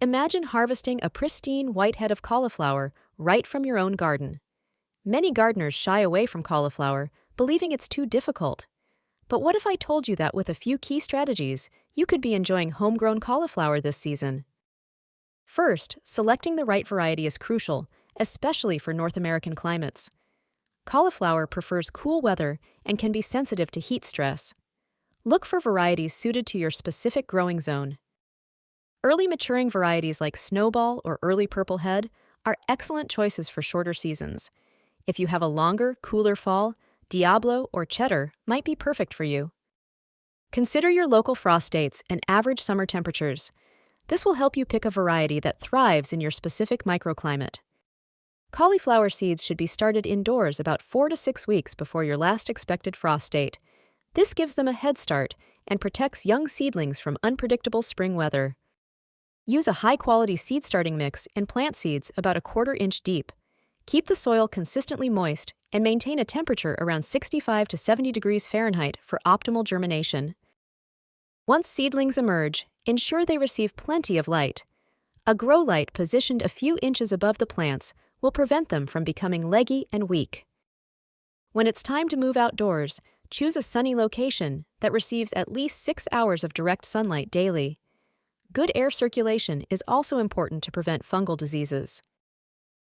Imagine harvesting a pristine white head of cauliflower right from your own garden. Many gardeners shy away from cauliflower, believing it's too difficult. But what if I told you that with a few key strategies, you could be enjoying homegrown cauliflower this season? First, selecting the right variety is crucial, especially for North American climates. Cauliflower prefers cool weather and can be sensitive to heat stress. Look for varieties suited to your specific growing zone. Early maturing varieties like Snowball or Early Purple Head are excellent choices for shorter seasons. If you have a longer, cooler fall, Diablo or Cheddar might be perfect for you. Consider your local frost dates and average summer temperatures. This will help you pick a variety that thrives in your specific microclimate. Cauliflower seeds should be started indoors about 4 to 6 weeks before your last expected frost date. This gives them a head start and protects young seedlings from unpredictable spring weather. Use a high-quality seed starting mix and plant seeds about a 1/4 inch deep. Keep the soil consistently moist and maintain a temperature around 65 to 70 degrees Fahrenheit for optimal germination. Once seedlings emerge, ensure they receive plenty of light. A grow light positioned a few inches above the plants will prevent them from becoming leggy and weak. When it's time to move outdoors, choose a sunny location that receives at least 6 hours of direct sunlight daily. Good air circulation is also important to prevent fungal diseases.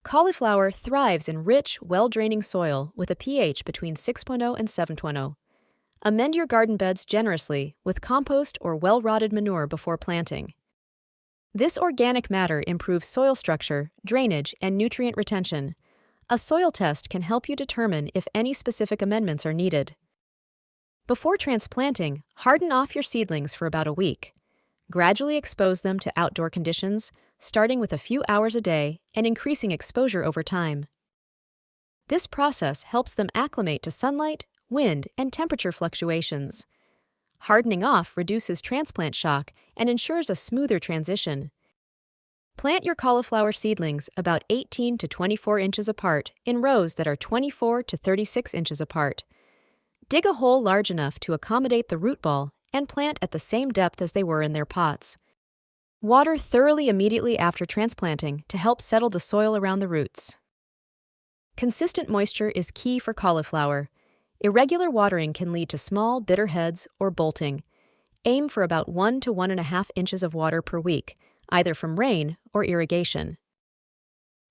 Cauliflower thrives in rich, well-draining soil with a pH between 6.0 and 7.0. Amend your garden beds generously with compost or well-rotted manure before planting. This organic matter improves soil structure, drainage, and nutrient retention. A soil test can help you determine if any specific amendments are needed. Before transplanting, harden off your seedlings for about a week. Gradually expose them to outdoor conditions, starting with a few hours a day and increasing exposure over time. This process helps them acclimate to sunlight, wind, and temperature fluctuations. Hardening off reduces transplant shock and ensures a smoother transition. Plant your cauliflower seedlings about 18 to 24 inches apart in rows that are 24 to 36 inches apart. Dig a hole large enough to accommodate the root ball and plant at the same depth as they were in their pots. Water thoroughly immediately after transplanting to help settle the soil around the roots. Consistent moisture is key for cauliflower. Irregular watering can lead to small, bitter heads or bolting. Aim for about 1 to 1.5 inches of water per week, either from rain or irrigation.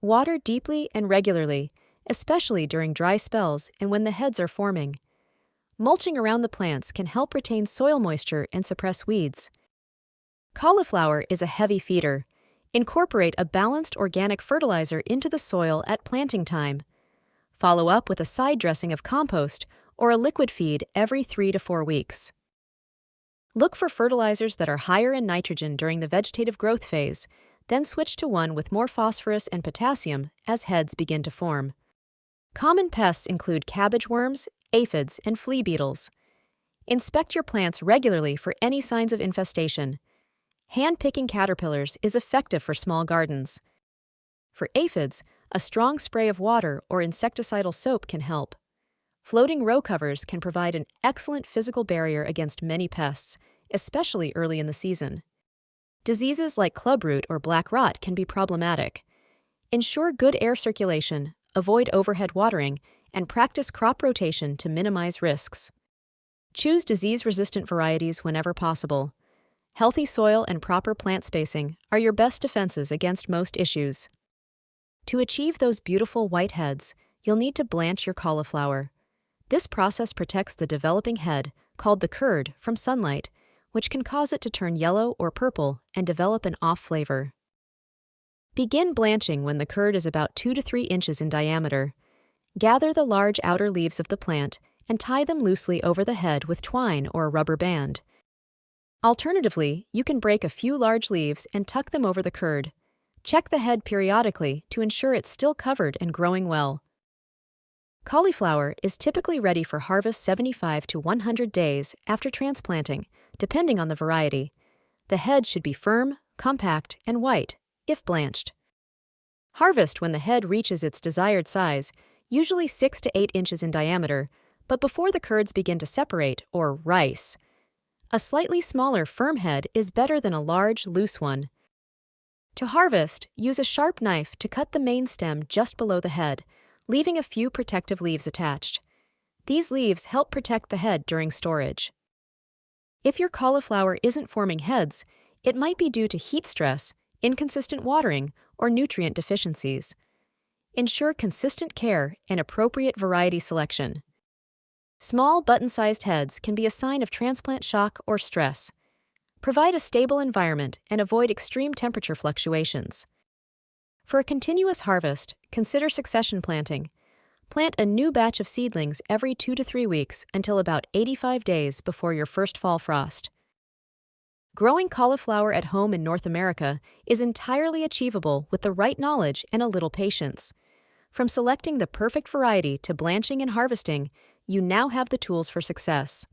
Water deeply and regularly, especially during dry spells and when the heads are forming. Mulching around the plants can help retain soil moisture and suppress weeds. Cauliflower is a heavy feeder. Incorporate a balanced organic fertilizer into the soil at planting time. Follow up with a side dressing of compost or a liquid feed every 3 to 4 weeks. Look for fertilizers that are higher in nitrogen during the vegetative growth phase, then switch to one with more phosphorus and potassium as heads begin to form. Common pests include cabbage worms, aphids, and flea beetles. Inspect your plants regularly for any signs of infestation. Hand-picking caterpillars is effective for small gardens. For aphids, a strong spray of water or insecticidal soap can help. Floating row covers can provide an excellent physical barrier against many pests, especially early in the season. Diseases like clubroot or black rot can be problematic. Ensure good air circulation, avoid overhead watering, and practice crop rotation to minimize risks. Choose disease-resistant varieties whenever possible. Healthy soil and proper plant spacing are your best defenses against most issues. To achieve those beautiful white heads, you'll need to blanch your cauliflower. This process protects the developing head, called the curd, from sunlight, which can cause it to turn yellow or purple and develop an off flavor. Begin blanching when the curd is about 2 to 3 inches in diameter. Gather the large outer leaves of the plant and tie them loosely over the head with twine or a rubber band. Alternatively, you can break a few large leaves and tuck them over the curd. Check the head periodically to ensure it's still covered and growing well. Cauliflower is typically ready for harvest 75 to 100 days after transplanting, depending on the variety. The head should be firm, compact, and white, if blanched. Harvest when the head reaches its desired size, usually 6 to 8 inches in diameter, but before the curds begin to separate or rice. A slightly smaller, firm head is better than a large, loose one. To harvest, use a sharp knife to cut the main stem just below the head, leaving a few protective leaves attached. These leaves help protect the head during storage. If your cauliflower isn't forming heads, it might be due to heat stress, inconsistent watering, or nutrient deficiencies. Ensure consistent care and appropriate variety selection. Small button-sized heads can be a sign of transplant shock or stress. Provide a stable environment and avoid extreme temperature fluctuations. For a continuous harvest, consider succession planting. Plant a new batch of seedlings every 2 to 3 weeks until about 85 days before your first fall frost. Growing cauliflower at home in North America is entirely achievable with the right knowledge and a little patience. From selecting the perfect variety to blanching and harvesting, you now have the tools for success.